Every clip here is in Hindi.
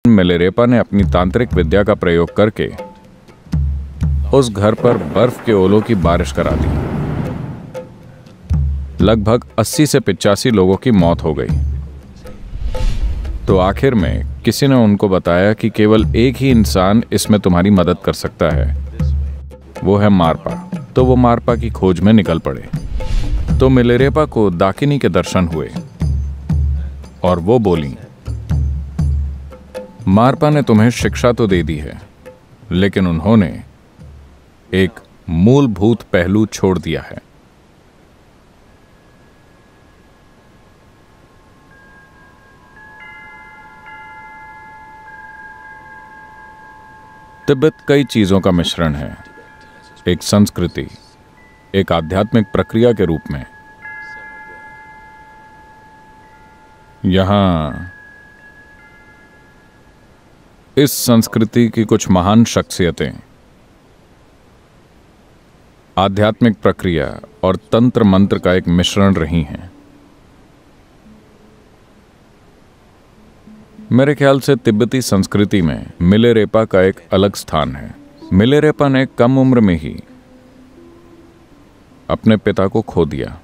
मिलेरेपा ने अपनी तांत्रिक विद्या का प्रयोग करके उस घर पर बर्फ के ओलों की बारिश करा दी। लगभग 80 से 85 लोगों की मौत हो गई। तो आखिर में किसी ने उनको बताया कि केवल एक ही इंसान इसमें तुम्हारी मदद कर सकता है, वो है मारपा। तो वो मारपा की खोज में निकल पड़े। तो मिलेरेपा को दाकिनी के दर्शन हुए और वो बोली, मारपा ने तुम्हें शिक्षा तो दे दी है, लेकिन उन्होंने एक मूलभूत पहलू छोड़ दिया है। तिब्बत कई चीजों का मिश्रण है, एक संस्कृति, एक आध्यात्मिक प्रक्रिया के रूप में। यहां इस संस्कृति की कुछ महान शख्सियतें आध्यात्मिक प्रक्रिया और तंत्र मंत्र का एक मिश्रण रही हैं। मेरे ख्याल से तिब्बती संस्कृति में मिलेरेपा का एक अलग स्थान है। मिलेरेपा ने कम उम्र में ही अपने पिता को खो दिया।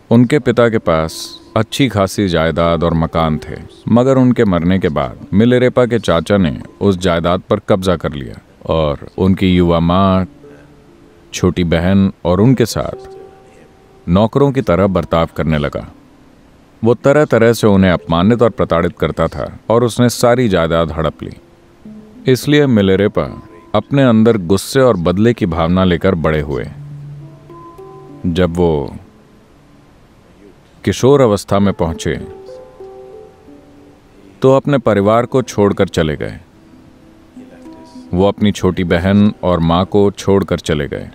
उनके पिता के पास अच्छी खासी जायदाद और मकान थे, मगर उनके मरने के बाद मिलेरेपा के चाचा ने उस जायदाद पर कब्जा कर लिया और उनकी युवा माँ, छोटी बहन और उनके साथ नौकरों की तरह बर्ताव करने लगा। वो तरह तरह से उन्हें अपमानित और प्रताड़ित करता था और उसने सारी जायदाद हड़प ली। इसलिए मिलेरेपा अपने अंदर गुस्से और बदले की भावना लेकर बड़े हुए। जब वो किशोर अवस्था में पहुंचे तो अपने परिवार को छोड़कर चले गए। वो अपनी छोटी बहन और मां को छोड़कर चले गए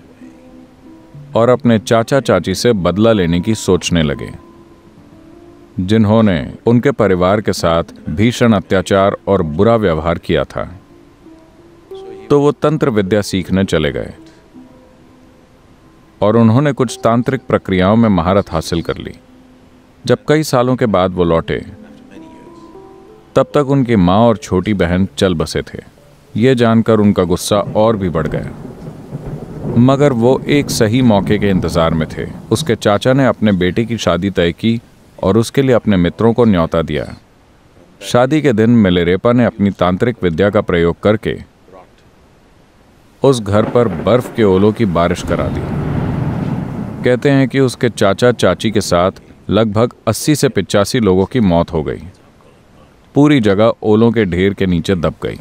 और अपने चाचा चाची से बदला लेने की सोचने लगे, जिन्होंने उनके परिवार के साथ भीषण अत्याचार और बुरा व्यवहार किया था। तो वो तंत्र विद्या सीखने चले गए और उन्होंने कुछ तांत्रिक प्रक्रियाओं में महारत हासिल कर ली। जब कई सालों के बाद वो लौटे, तब तक उनकी माँ और छोटी बहन चल बसे थे। ये जानकर उनका गुस्सा और भी बढ़ गया, मगर वो एक सही मौके के इंतजार में थे। उसके चाचा ने अपने बेटे की शादी तय की और उसके लिए अपने मित्रों को न्योता दिया। शादी के दिन मिलेरेपा ने अपनी तांत्रिक विद्या का प्रयोग करके उस घर पर बर्फ के ओलों की बारिश करा दी। कहते हैं कि उसके चाचा चाची के साथ लगभग 80 से 85 लोगों की मौत हो गई। पूरी जगह ओलों के ढेर के नीचे दब गई।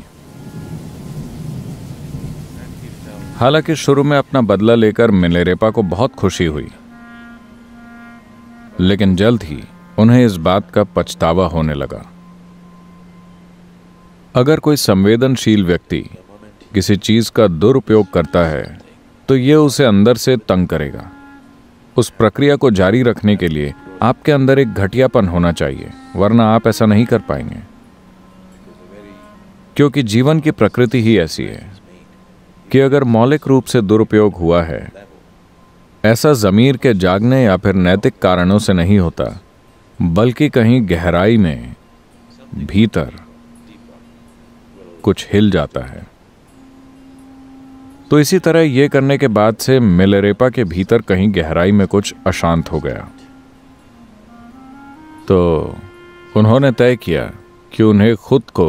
हालांकि शुरू में अपना बदला लेकर मिलेरेपा को बहुत खुशी हुई, लेकिन जल्द ही उन्हें इस बात का पछतावा होने लगा। अगर कोई संवेदनशील व्यक्ति किसी चीज का दुरुपयोग करता है तो यह उसे अंदर से तंग करेगा। उस प्रक्रिया को जारी रखने के लिए आपके अंदर एक घटियापन होना चाहिए, वरना आप ऐसा नहीं कर पाएंगे, क्योंकि जीवन की प्रकृति ही ऐसी है कि अगर मौलिक रूप से दुरुपयोग हुआ है, ऐसा ज़मीर के जागने या फिर नैतिक कारणों से नहीं होता, बल्कि कहीं गहराई में भीतर कुछ हिल जाता है। तो इसी तरह ये करने के बाद से मिलेरेपा के भीतर कहीं गहराई में कुछ अशांत हो गया। तो उन्होंने तय किया कि उन्हें खुद को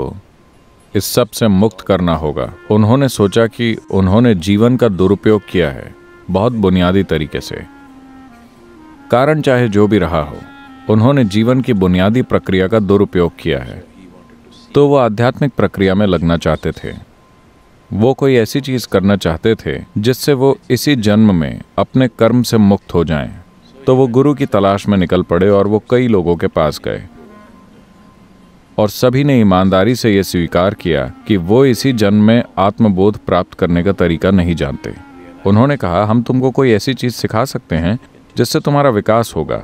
इस सब से मुक्त करना होगा। उन्होंने सोचा कि उन्होंने जीवन का दुरुपयोग किया है, बहुत बुनियादी तरीके से। कारण चाहे जो भी रहा हो, उन्होंने जीवन की बुनियादी प्रक्रिया का दुरुपयोग किया है। तो वो आध्यात्मिक प्रक्रिया में लगना चाहते थे। वो कोई ऐसी चीज करना चाहते थे जिससे वो इसी जन्म में अपने कर्म से मुक्त हो जाएं। तो वो गुरु की तलाश में निकल पड़े और वो कई लोगों के पास गए और सभी ने ईमानदारी से ये स्वीकार किया कि वो इसी जन्म में आत्मबोध प्राप्त करने का तरीका नहीं जानते। उन्होंने कहा, हम तुमको कोई ऐसी चीज सिखा सकते हैं जिससे तुम्हारा विकास होगा।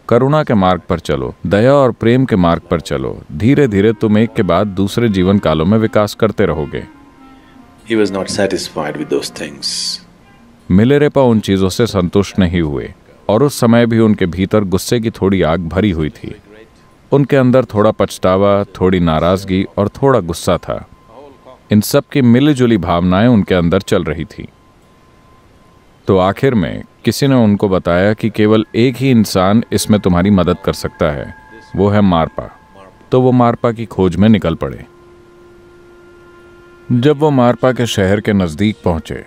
करुणा के मार्ग पर चलो, दया और प्रेम के मार्ग पर चलो। धीरे धीरे तुम एक के बाद दूसरे जीवन कालों में विकास करते रहोगे। He was not satisfied with those things. मिलेरेपा उन चीजों से संतुष्ट नहीं हुए और उस समय भी उनके भीतर गुस्से की थोड़ी आग भरी हुई थी। उनके अंदर थोड़ा पछतावा, थोड़ी नाराजगी और थोड़ा गुस्सा था। इन सब की मिलीजुली भावनाएं उनके अंदर चल रही थी। तो आखिर में किसी ने उनको बताया कि केवल एक ही इंसान इसमें तुम्हारी मदद कर सकता है, वो है मारपा। तो वो मारपा की खोज में निकल पड़े। जब वो मारपा के शहर के नज़दीक पहुंचे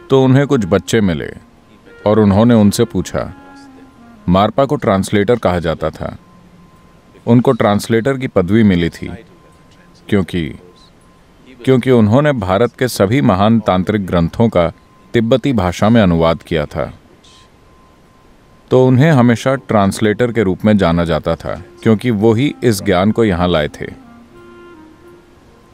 तो उन्हें कुछ बच्चे मिले और उन्होंने उनसे पूछा। मारपा को ट्रांसलेटर कहा जाता था। उनको ट्रांसलेटर की पदवी मिली थी क्योंकि उन्होंने भारत के सभी महान तांत्रिक ग्रंथों का तिब्बती भाषा में अनुवाद किया था। तो उन्हें हमेशा ट्रांसलेटर के रूप में जाना जाता था, क्योंकि वो ही इस ज्ञान को यहाँ लाए थे।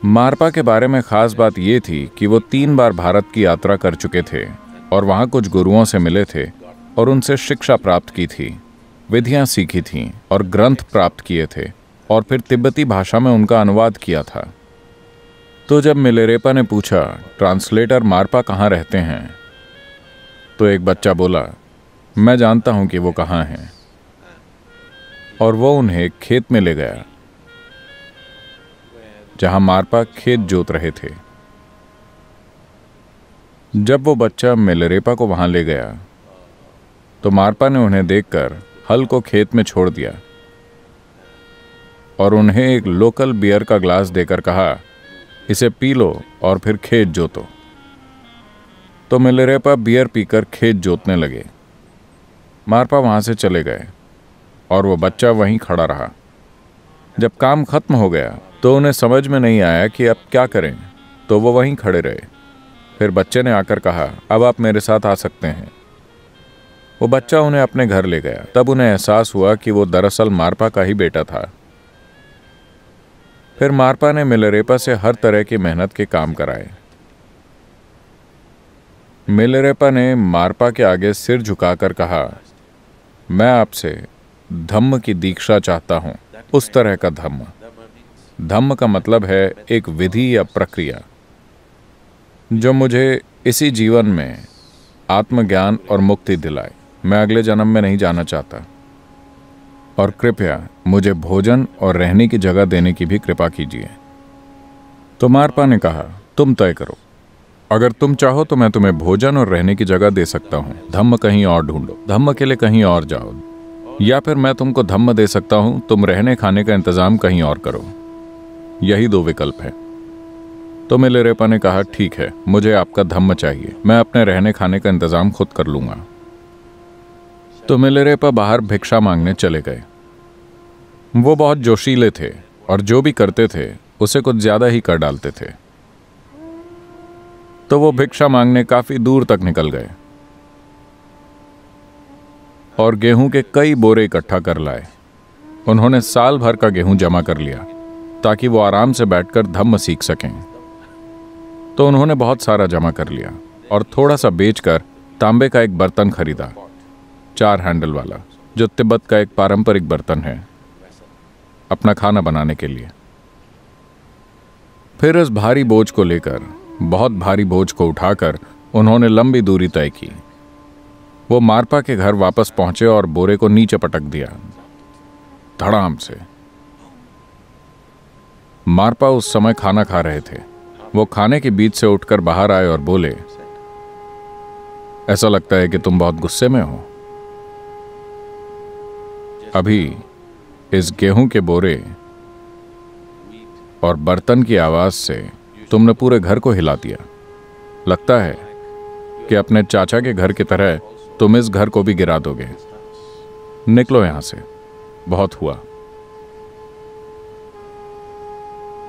मारपा के बारे में खास बात ये थी कि वो 3 बार भारत की यात्रा कर चुके थे और वहाँ कुछ गुरुओं से मिले थे और उनसे शिक्षा प्राप्त की थी, विधियाँ सीखी थीं और ग्रंथ प्राप्त किए थे और फिर तिब्बती भाषा में उनका अनुवाद किया था। तो जब मिलेरेपा ने पूछा, ट्रांसलेटर मारपा कहाँ रहते हैं, तो एक बच्चा बोला, मैं जानता हूं कि वो कहाँ हैं। और वो उन्हें खेत में ले गया जहां मारपा खेत जोत रहे थे। जब वो बच्चा मिलेरेपा को वहां ले गया तो मारपा ने उन्हें देखकर हल को खेत में छोड़ दिया और उन्हें एक लोकल बियर का ग्लास देकर कहा, इसे पी लो और फिर खेत जोतो। तो मिलेरेपा बियर पीकर खेत जोतने लगे। मारपा वहां से चले गए और वो बच्चा वहीं खड़ा रहा। जब काम खत्म हो गया तो उन्हें समझ में नहीं आया कि अब क्या करें, तो वो वहीं खड़े रहे। फिर बच्चे ने आकर कहा, अब आप मेरे साथ आ सकते हैं। वो बच्चा उन्हें अपने घर ले गया। तब उन्हें एहसास हुआ कि वो दरअसल मारपा का ही बेटा था। फिर मारपा ने मिलेरेपा से हर तरह की मेहनत के काम कराए। मिलेरेपा ने मारपा के आगे सिर झुकाकर कहा, मैं आपसे धम्म की दीक्षा चाहता हूं, उस तरह का धम्म। धम्म का मतलब है एक विधि या प्रक्रिया जो मुझे इसी जीवन में आत्मज्ञान और मुक्ति दिलाए। मैं अगले जन्म में नहीं जाना चाहता और कृपया मुझे भोजन और रहने की जगह देने की भी कृपा कीजिए। तो मारपा ने कहा, तुम तय करो। अगर तुम चाहो तो मैं तुम्हें भोजन और रहने की जगह दे सकता हूँ। धम्म कहीं और ढूंढो, धम्म के लिए कहीं और जाओ, या फिर मैं तुमको धम्म दे सकता हूँ, तुम रहने खाने का इंतजाम कहीं और करो। यही 2 विकल्प है। तो मिलेरेपा ने कहा, ठीक है, मुझे आपका धम्म चाहिए, मैं अपने रहने खाने का इंतजाम खुद कर लूंगा। तो मिलेरेपा बाहर भिक्षा मांगने चले गए। वो बहुत जोशीले थे और जो भी करते थे उसे कुछ ज्यादा ही कर डालते थे। तो वो भिक्षा मांगने काफी दूर तक निकल गए और गेहूं के कई बोरे इकट्ठा कर लाए। उन्होंने साल भर का गेहूं जमा कर लिया ताकि वो आराम से बैठकर धम्म सीख सकें। तो उन्होंने बहुत सारा जमा कर लिया और थोड़ा सा बेचकर तांबे का एक बर्तन खरीदा, 4 हैंडल वाला, जो तिब्बत का एक पारंपरिक बर्तन है अपना खाना बनाने के लिए। फिर इस भारी बोझ को लेकर, बहुत भारी बोझ को उठाकर उन्होंने लंबी दूरी तय की। वो मारपा के घर वापस पहुंचे और बोरे को नीचे पटक दिया धड़ाम से। मारपा उस समय खाना खा रहे थे। वो खाने के बीच से उठकर बाहर आए और बोले, ऐसा लगता है कि तुम बहुत गुस्से में हो। अभी इस गेहूं के बोरे और बर्तन की आवाज से तुमने पूरे घर को हिला दिया। लगता है कि अपने चाचा के घर की तरह तुम इस घर को भी गिरा दोगे। निकलो यहां से, बहुत हुआ।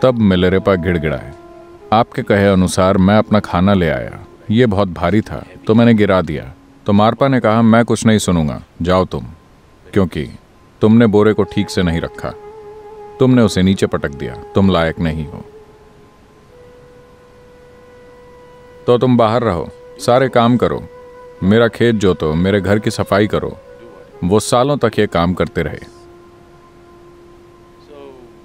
तब मिलेरेपा गिड़गिड़ाए, आपके कहे अनुसार मैं अपना खाना ले आया, ये बहुत भारी था तो मैंने गिरा दिया। तो मारपा ने कहा, मैं कुछ नहीं सुनूंगा, जाओ तुम, क्योंकि तुमने बोरे को ठीक से नहीं रखा, तुमने उसे नीचे पटक दिया, तुम लायक नहीं हो। तो तुम बाहर रहो, सारे काम करो, मेरा खेत जोतो, मेरे घर की सफाई करो। वो सालों तक ये काम करते रहे।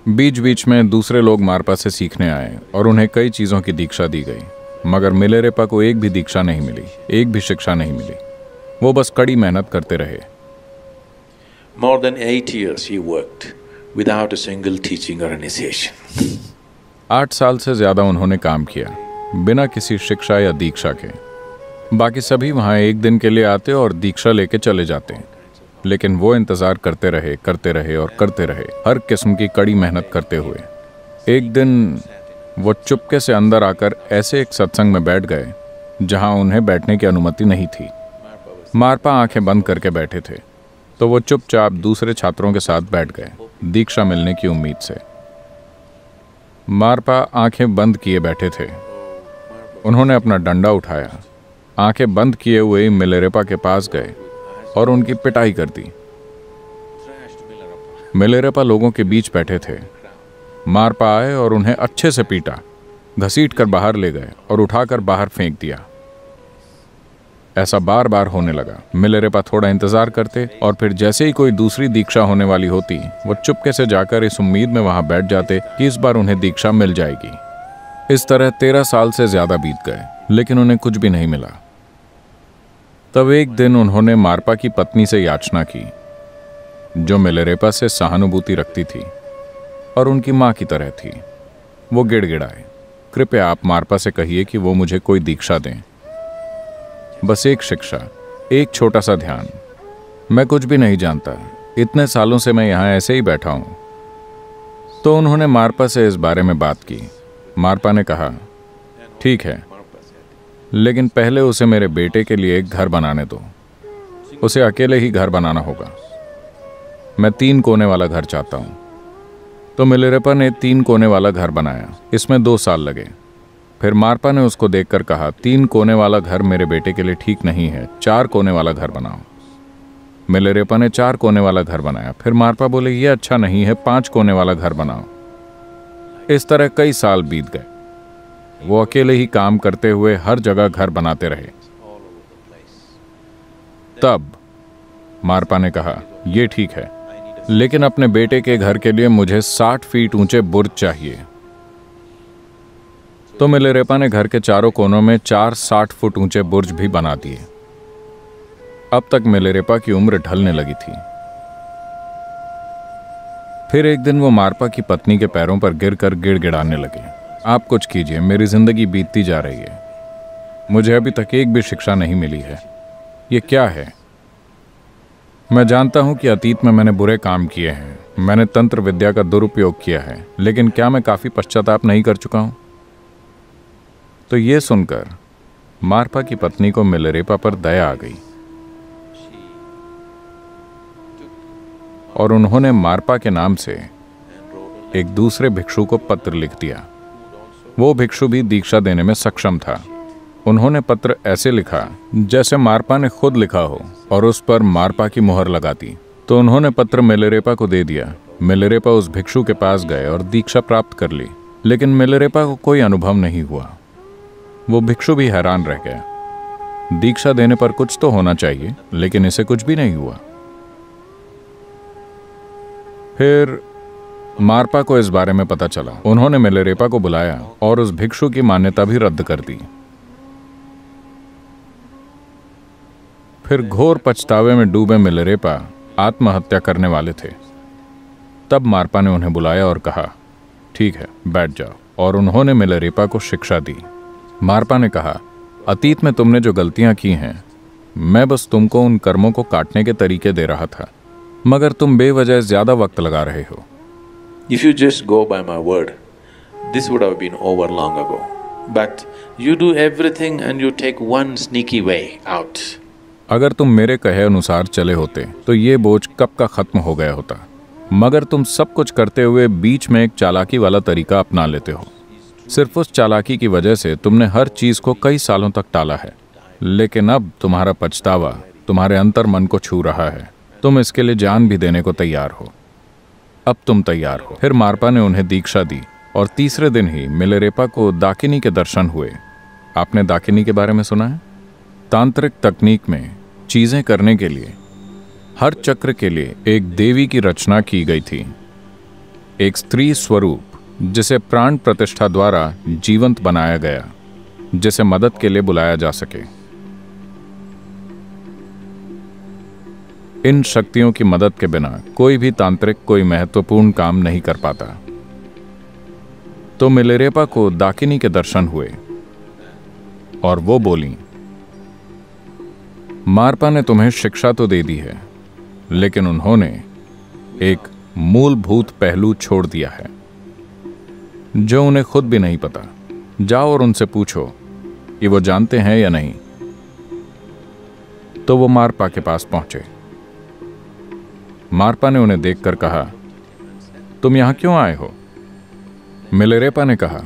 बीच बीच में दूसरे लोग मारपा से सीखने आए और उन्हें कई चीजों की दीक्षा दी गई, मगर मिलेरेपा को एक भी दीक्षा नहीं मिली, एक भी शिक्षा नहीं मिली। वो बस कड़ी मेहनत करते रहे। More than 8 years he worked without a single teaching or initiation. 8 साल से ज्यादा उन्होंने काम किया बिना किसी शिक्षा या दीक्षा के। बाकी सभी वहां एक दिन के लिए आते और दीक्षा लेके चले जाते, लेकिन वो इंतजार करते रहे और करते रहे, हर किस्म की कड़ी मेहनत करते हुए। एक दिन वो चुपके से अंदर आकर ऐसे एक सत्संग में बैठ गए जहां उन्हें बैठने की अनुमति नहीं थी। मारपा आंखें बंद करके बैठे थे, तो वो चुपचाप दूसरे छात्रों के साथ बैठ गए दीक्षा मिलने की उम्मीद से। मारपा आंखें बंद किए बैठे थे। उन्होंने अपना डंडा उठाया, आंखें बंद किए हुए ही मिलेरेपा के पास गए और उनकी पिटाई कर दी। मिलेरेपा लोगों के बीच बैठे थे। मारपा आए और उन्हें अच्छे से पीटा, घसीट कर बाहर ले गए और उठाकर बाहर फेंक दिया। ऐसा बार बार होने लगा। मिलेरेपा थोड़ा इंतजार करते और फिर जैसे ही कोई दूसरी दीक्षा होने वाली होती, वो चुपके से जाकर इस उम्मीद में वहां बैठ जाते कि इस बार उन्हें दीक्षा मिल जाएगी। इस तरह 13 साल से ज्यादा बीत गए, लेकिन उन्हें कुछ भी नहीं मिला। तब एक दिन उन्होंने मारपा की पत्नी से याचना की, जो मिलेरेपा से सहानुभूति रखती थी और उनकी मां की तरह थी। वो गिड़गिड़ाए, कृपया आप मारपा से कहिए कि वो मुझे कोई दीक्षा दें, बस एक शिक्षा, एक छोटा सा ध्यान। मैं कुछ भी नहीं जानता, इतने सालों से मैं यहां ऐसे ही बैठा हूं। तो उन्होंने मारपा से इस बारे में बात की। मारपा ने कहा, ठीक है, लेकिन पहले उसे मेरे बेटे के लिए एक घर बनाने दो। उसे अकेले ही घर बनाना होगा। मैं 3 कोने वाला घर चाहता हूं। तो मिलेरेपा ने 3 कोने वाला घर बनाया। इसमें 2 साल लगे। फिर मारपा ने उसको देखकर कहा, 3 कोने वाला घर मेरे बेटे के लिए ठीक नहीं है, 4 कोने वाला घर बनाओ। मिलेरेपा ने 4 कोने वाला घर बनाया। फिर मारपा बोले, ये अच्छा नहीं है, 5 कोने वाला घर बनाओ। इस तरह कई साल बीत गए। वो अकेले ही काम करते हुए हर जगह घर बनाते रहे। तब मारपा ने कहा, यह ठीक है, लेकिन अपने बेटे के घर के लिए मुझे 60 फीट ऊंचे बुर्ज चाहिए। तो मिलेरेपा ने घर के चारों कोनों में 4 60 फुट ऊंचे बुर्ज भी बना दिए। अब तक मिलेरेपा की उम्र ढलने लगी थी। फिर एक दिन वो मारपा की पत्नी के पैरों पर गिरकर गिड़गिड़ाने लगे, आप कुछ कीजिए, मेरी जिंदगी बीतती जा रही है, मुझे अभी तक एक भी शिक्षा नहीं मिली है, ये क्या है? मैं जानता हूं कि अतीत में मैंने बुरे काम किए हैं, मैंने तंत्र विद्या का दुरुपयोग किया है, लेकिन क्या मैं काफी पश्चाताप नहीं कर चुका हूं? तो ये सुनकर मारपा की पत्नी को मिलेरेपा पर दया आ गई और उन्होंने मारपा के नाम से एक दूसरे भिक्षु को पत्र लिख दिया। वो भिक्षु भी दीक्षा देने में सक्षम था। उन्होंने पत्र ऐसे लिखा जैसे मारपा ने खुद लिखा हो और उस पर मारपा की मुहर लगा दी। तो उन्होंने पत्र मिलेरेपा को दे दिया। मिलेरेपा उस भिक्षु के पास गए और दीक्षा प्राप्त कर ली, लेकिन मिलेरेपा को कोई अनुभव नहीं हुआ। वो भिक्षु भी हैरान रह गया। दीक्षा देने पर कुछ तो होना चाहिए, लेकिन इसे कुछ भी नहीं हुआ। फिर मारपा को इस बारे में पता चला। उन्होंने मिलेरेपा को बुलाया और उस भिक्षु की मान्यता भी रद्द कर दी। फिर घोर पछतावे में डूबे मिलेरेपा आत्महत्या करने वाले थे। तब मारपा ने उन्हें बुलाया और कहा, ठीक है, बैठ जाओ, और उन्होंने मिलेरेपा को शिक्षा दी। मारपा ने कहा, अतीत में तुमने जो गलतियां की हैं, मैं बस तुमको उन कर्मों को काटने के तरीके दे रहा था, मगर तुम बेवजह ज्यादा वक्त लगा रहे हो। If you just go by my word, this would have been over long ago. But you do everything and you take one sneaky way out. अगर तुम मेरे कहे अनुसार चले होते तो ये बोझ कब का खत्म हो गया होता, मगर तुम सब कुछ करते हुए बीच में एक चालाकी वाला तरीका अपना लेते हो। सिर्फ उस चालाकी की वजह से तुमने हर चीज को कई सालों तक टाला है, लेकिन अब तुम्हारा पछतावा तुम्हारे अंतर मन को छू रहा है। तुम इसके लिए जान भी देने को तैयार हो। अब तुम तैयार हो। फिर मारपा ने उन्हें दीक्षा दी और तीसरे दिन ही मिलेरेपा को दाकिनी के दर्शन हुए। आपने दाकिनी के बारे में सुना है? तांत्रिक तकनीक में चीजें करने के लिए हर चक्र के लिए एक देवी की रचना की गई थी, एक स्त्री स्वरूप जिसे प्राण प्रतिष्ठा द्वारा जीवंत बनाया गया, जिसे मदद के लिए बुलाया जा सके। इन शक्तियों की मदद के बिना कोई भी तांत्रिक कोई महत्वपूर्ण काम नहीं कर पाता। तो मिलेरेपा को दाकिनी के दर्शन हुए और वो बोली, मारपा ने तुम्हें शिक्षा तो दे दी है, लेकिन उन्होंने एक मूलभूत पहलू छोड़ दिया है जो उन्हें खुद भी नहीं पता। जाओ और उनसे पूछो कि वो जानते हैं या नहीं। तो वो मारपा के पास पहुंचे। मारपा ने उन्हें देखकर कहा, तुम यहां क्यों आए हो? मिलेरेपा ने कहा,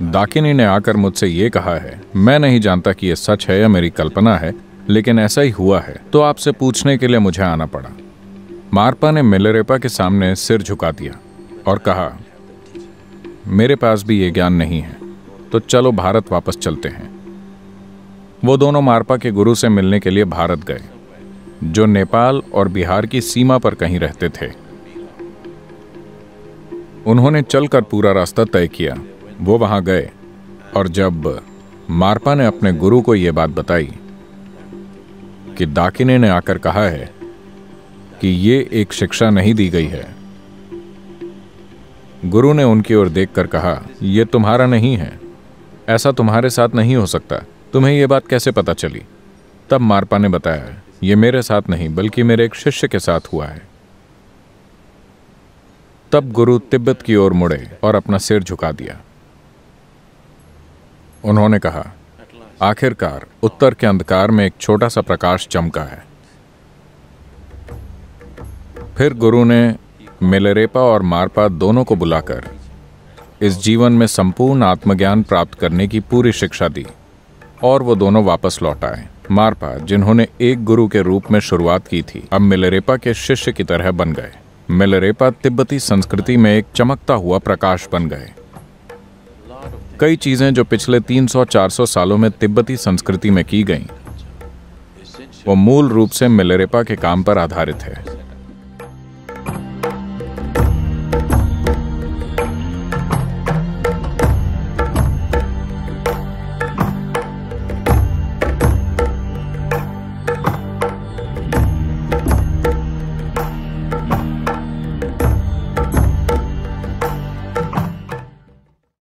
दाकिनी ने आकर मुझसे ये कहा है। मैं नहीं जानता कि यह सच है या मेरी कल्पना है, लेकिन ऐसा ही हुआ है, तो आपसे पूछने के लिए मुझे आना पड़ा। मारपा ने मिलेरेपा के सामने सिर झुका दिया और कहा, मेरे पास भी ये ज्ञान नहीं है, तो चलो भारत वापस चलते हैं। वो दोनों मारपा के गुरु से मिलने के लिए भारत गए, जो नेपाल और बिहार की सीमा पर कहीं रहते थे। उन्होंने चलकर पूरा रास्ता तय किया। वो वहां गए और जब मारपा ने अपने गुरु को यह बात बताई कि दाकिनी ने आकर कहा है कि ये एक शिक्षा नहीं दी गई है, गुरु ने उनकी ओर देखकर कहा, यह तुम्हारा नहीं है, ऐसा तुम्हारे साथ नहीं हो सकता। तुम्हें यह बात कैसे पता चली? तब मारपा ने बताया, यह मेरे साथ नहीं बल्कि मेरे एक शिष्य के साथ हुआ है। तब गुरु तिब्बत की ओर मुड़े और अपना सिर झुका दिया। उन्होंने कहा, आखिरकार उत्तर के अंधकार में एक छोटा सा प्रकाश चमका है। फिर गुरु ने मिलेरेपा और मारपा दोनों को बुलाकर इस जीवन में संपूर्ण आत्मज्ञान प्राप्त करने की पूरी शिक्षा दी और वो दोनों वापस लौट आए। मारपा, जिन्होंने एक गुरु के रूप में शुरुआत की थी, अब मिलेरेपा के शिष्य की तरह बन गए। मिलेरेपा तिब्बती संस्कृति में एक चमकता हुआ प्रकाश बन गए। कई चीजें जो पिछले 300-400 सालों में तिब्बती संस्कृति में की गईं, वो मूल रूप से मिलेरेपा के काम पर आधारित है।